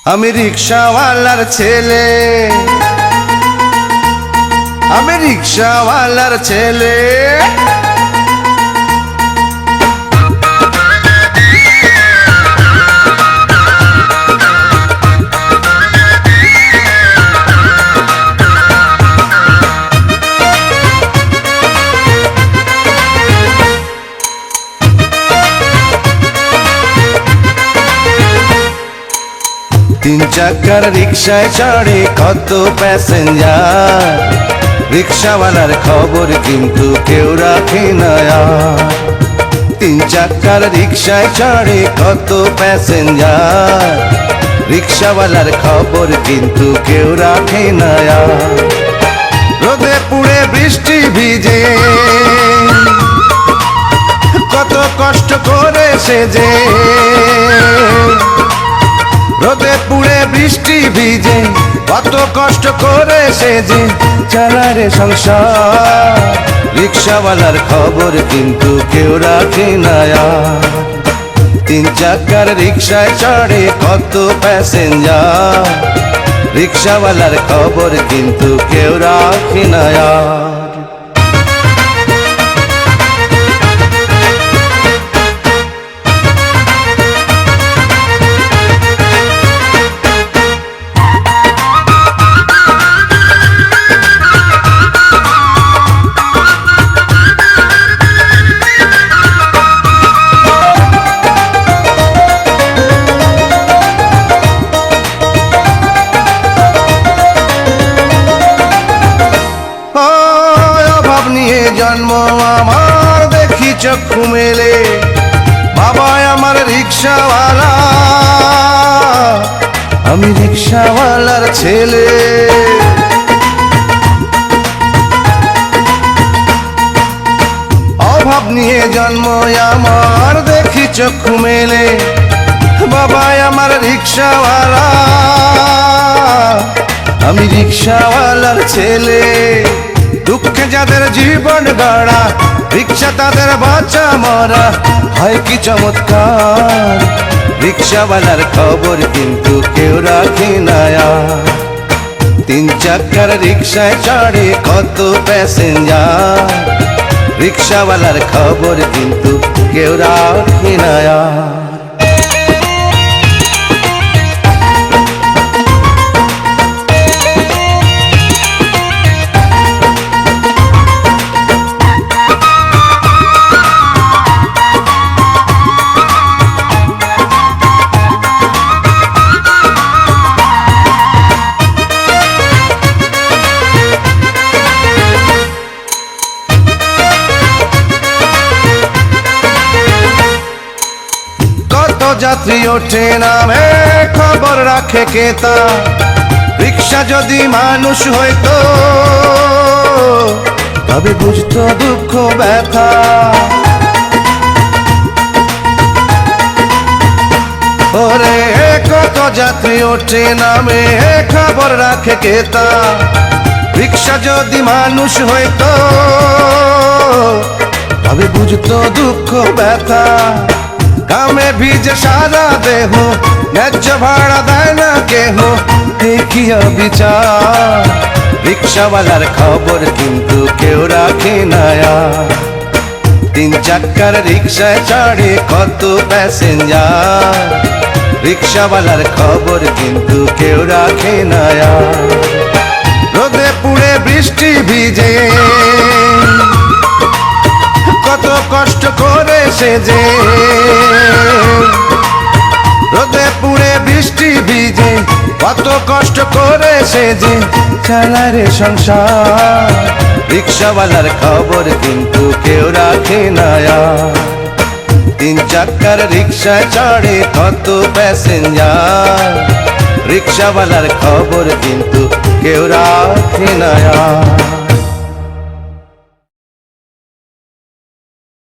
আমি রিক্সাওয়ালার ছেলে, আমি রিক্সাওয়ালার ছেলে। তিন চাকার রিক্সায় চড়ে কত প্যাসেঞ্জার, রিক্সাওয়ালার খবর কিন্তু কেউ রাখে না। তিন চাকার রিক্সায় চড়ে কত প্যাসেঞ্জার, রিক্সাওয়ালার খবর কিন্তু কেউ রাখে না। রোদে পুড়ে বৃষ্টি ভিজে কত কষ্ট করে সেজে, রোদে পুড়ে বৃষ্টি ভিজে কত কষ্ট করে সেজে চালারে সংসার, রিক্সাওয়ালার খবর কিন্তু কেউ রাখে না। তিন চাকার রিক্সায় চড়ে কত প্যাসেঞ্জার, রিক্সাওয়ালার খবর কিন্তু কেউ রাখে না। জন্ম আমার দেখি চক্ষু মেলে, বাবা আমার রিক্সাওয়ালা, আমি রিক্সাওয়ালার ছেলে। অভাব নিয়ে জন্ম আমার দেখি চক্ষু মেলে, বাবা আমার রিক্সাওয়ালা, আমি রিক্সাওয়ালার ছেলে। দুঃখে যাদের জীবন গড়া, রিক্সা তাদের বাঁচা মরা, হয় কি চমৎকার, রিক্সাওয়ালার খবর কিন্তু কেউ রাখে না। তিন চাকার রিক্সায় চড়ে কত প্যাসেঞ্জার, রিক্সাওয়ালার খবর কিন্তু কেউ রাখে না। যাত্রী ওঠে নামে খবর রাখে কে তা, রিক্সা যদি মানুষ হইতো তবে বুঝতো দুঃখ ব্যথা। ওরে কত যাত্রী ওঠে নামে খবর রাখে কে তা, রিক্সা যদি মানুষ হইতো তবে বুঝতো দুঃখ ব্যথা। কামে ভিজে সারা দেহ, ন্যায্য ভাড়া দেয় না কেহ, দেখিয়া বিচার, রিক্সাওয়ালার খবর কিন্তু কেউ রাখে না। তিন চাকার রিক্সায় চড়ে কত প্যাসেঞ্জার, রিক্সাওয়ালার খবর কিন্তু কেউ রাখে না। রোদে পুড়ে বৃষ্টি ভিজে কত কষ্ট করে সেজে, রোদে পুড়ে বৃষ্টি ভিজে কত কষ্ট করে সেজে চালারে সংসার, রিক্সাওয়ালার খবর কিন্তু কেউ রাখে না। তিন চাকার রিক্সায় চড়ে কত প্যাসেঞ্জার, রিক্সাওয়ালার খবর কিন্তু কেউ রাখে না।